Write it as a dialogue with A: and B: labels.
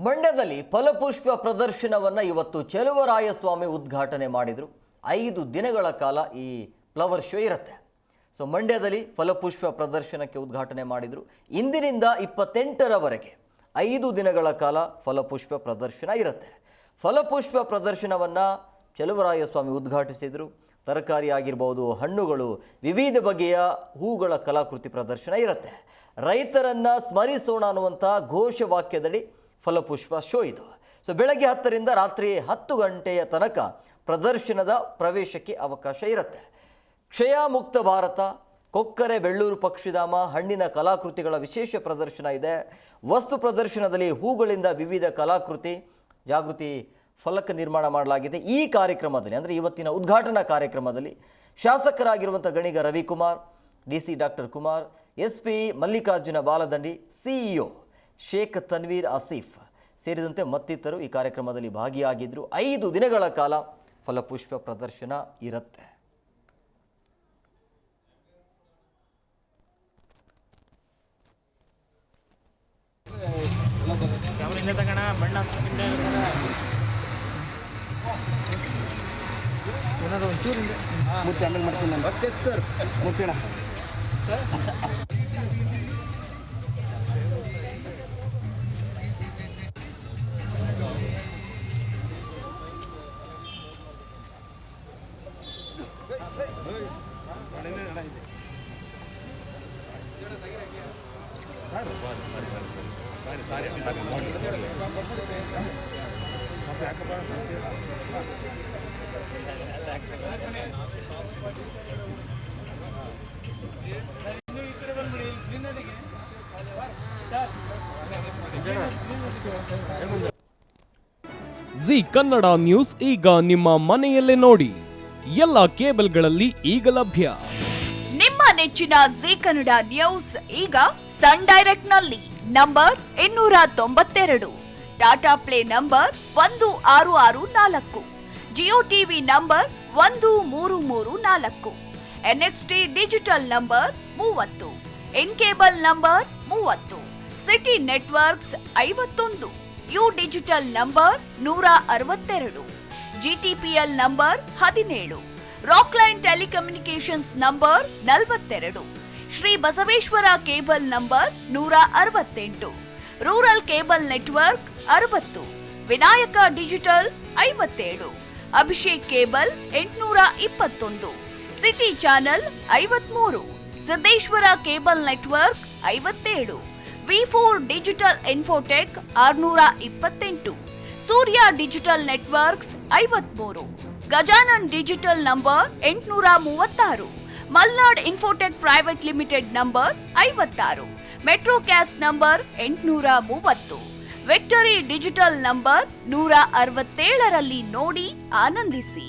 A: ಮಂಡ್ಯದಲ್ಲಿ ಫಲಪುಷ್ಪ ಪ್ರದರ್ಶನವನ್ನು ಇವತ್ತು ಚೆಲುವರಾಯಸ್ವಾಮಿ ಉದ್ಘಾಟನೆ ಮಾಡಿದರು. 5 ದಿನಗಳ ಕಾಲ ಈ ಫ್ಲವರ್ ಶೋ ಇರುತ್ತೆ. ಸೊ ಮಂಡ್ಯದಲ್ಲಿ ಫಲಪುಷ್ಪ ಪ್ರದರ್ಶನಕ್ಕೆ ಉದ್ಘಾಟನೆ ಮಾಡಿದರು. ಇಂದಿನಿಂದ 28ರವರೆಗೆ 5 ದಿನಗಳ ಕಾಲ ಫಲಪುಷ್ಪ ಪ್ರದರ್ಶನ ಇರುತ್ತೆ. ಫಲಪುಷ್ಪ ಪ್ರದರ್ಶನವನ್ನು ಚೆಲುವರಾಯಸ್ವಾಮಿ ಉದ್ಘಾಟಿಸಿದರು. ತರಕಾರಿ ಆಗಿರ್ಬೋದು, ಹಣ್ಣುಗಳು, ವಿವಿಧ ಬಗೆಯ ಹೂಗಳ ಕಲಾಕೃತಿ ಪ್ರದರ್ಶನ ಇರುತ್ತೆ. ರೈತರನ್ನು ಸ್ಮರಿಸೋಣ ಅನ್ನುವಂಥ ಘೋಷವಾಕ್ಯದಡಿ ಫಲಪುಷ್ಪ ಶೋ ಇದು. ಸೊ ಬೆಳಗ್ಗೆ 10ರಿಂದ ರಾತ್ರಿ 10 ಗಂಟೆಯ ತನಕ ಪ್ರದರ್ಶನದ ಪ್ರವೇಶಕ್ಕೆ ಅವಕಾಶ ಇರುತ್ತೆ. ಕ್ಷಯ ಮುಕ್ತ ಭಾರತ, ಕೊಕ್ಕರೆ ಬೆಳ್ಳೂರು ಪಕ್ಷಿಧಾಮ, ಹಣ್ಣಿನ ಕಲಾಕೃತಿಗಳ ವಿಶೇಷ ಪ್ರದರ್ಶನ ಇದೆ. ವಸ್ತು ಪ್ರದರ್ಶನದಲ್ಲಿ ಹೂಗಳಿಂದ ವಿವಿಧ ಕಲಾಕೃತಿ ಜಾಗೃತಿ ಫಲಕ ನಿರ್ಮಾಣ ಮಾಡಲಾಗಿದೆ. ಈ ಕಾರ್ಯಕ್ರಮದಲ್ಲಿ ಅಂದರೆ ಇವತ್ತಿನ ಉದ್ಘಾಟನಾ ಕಾರ್ಯಕ್ರಮದಲ್ಲಿ ಶಾಸಕರಾಗಿರುವಂಥ Ganiga Ravikumar, DC doctor Kumar, SP Mallikarjuna Baladandi, CEO Sheikh Tanveer Asif ಸೇರಿದಂತೆ ಮತ್ತಿತರರು ಈ ಕಾರ್ಯಕ್ರಮದಲ್ಲಿ ಭಾಗಿಯಾಗಿದ್ದರು. 5 ದಿನಗಳ ಕಾಲ ಫಲಪುಷ್ಪ ಪ್ರದರ್ಶನ ಇರುತ್ತೆ.
B: ಜಿ ಕನ್ನಡ ನ್ಯೂಸ್ ಈಗ ನಿಮ್ಮ ಮನೆಯಲ್ಲೇ ನೋಡಿ. ಎಲ್ಲ ಕೇಬಲ್ಗಳಲ್ಲಿ ಈಗ ಲಭ್ಯ.
C: ನಿಮ್ಮ ನೆಚ್ಚಿನ ಜಿ ಕನ್ನಡ ನ್ಯೂಸ್ ಈಗ ಸನ್ ಡೈರೆಕ್ಟ್ ನಲ್ಲಿ number 292, Tata play number 1664, Jio TV number 1334, NXT digital number 30, in cable number 30, city networks 51, U digital number 162, GTPL number 17, Rockline telecommunications number 42, Shri Basaveshwara cable number 168, rural cable network 60, Vinayaka digital 57, Abhishek cable 821, city channel 53, Siddeshwara cable network 57, V4 digital Infotech 628, Surya digital networks 53, Gajanan digital number 836, Malnad Infotech Private Limited number 56, Metrocast number 830, Victory digital number 167ರಲ್ಲಿ ನೋಡಿ ಆನಂದಿಸಿ.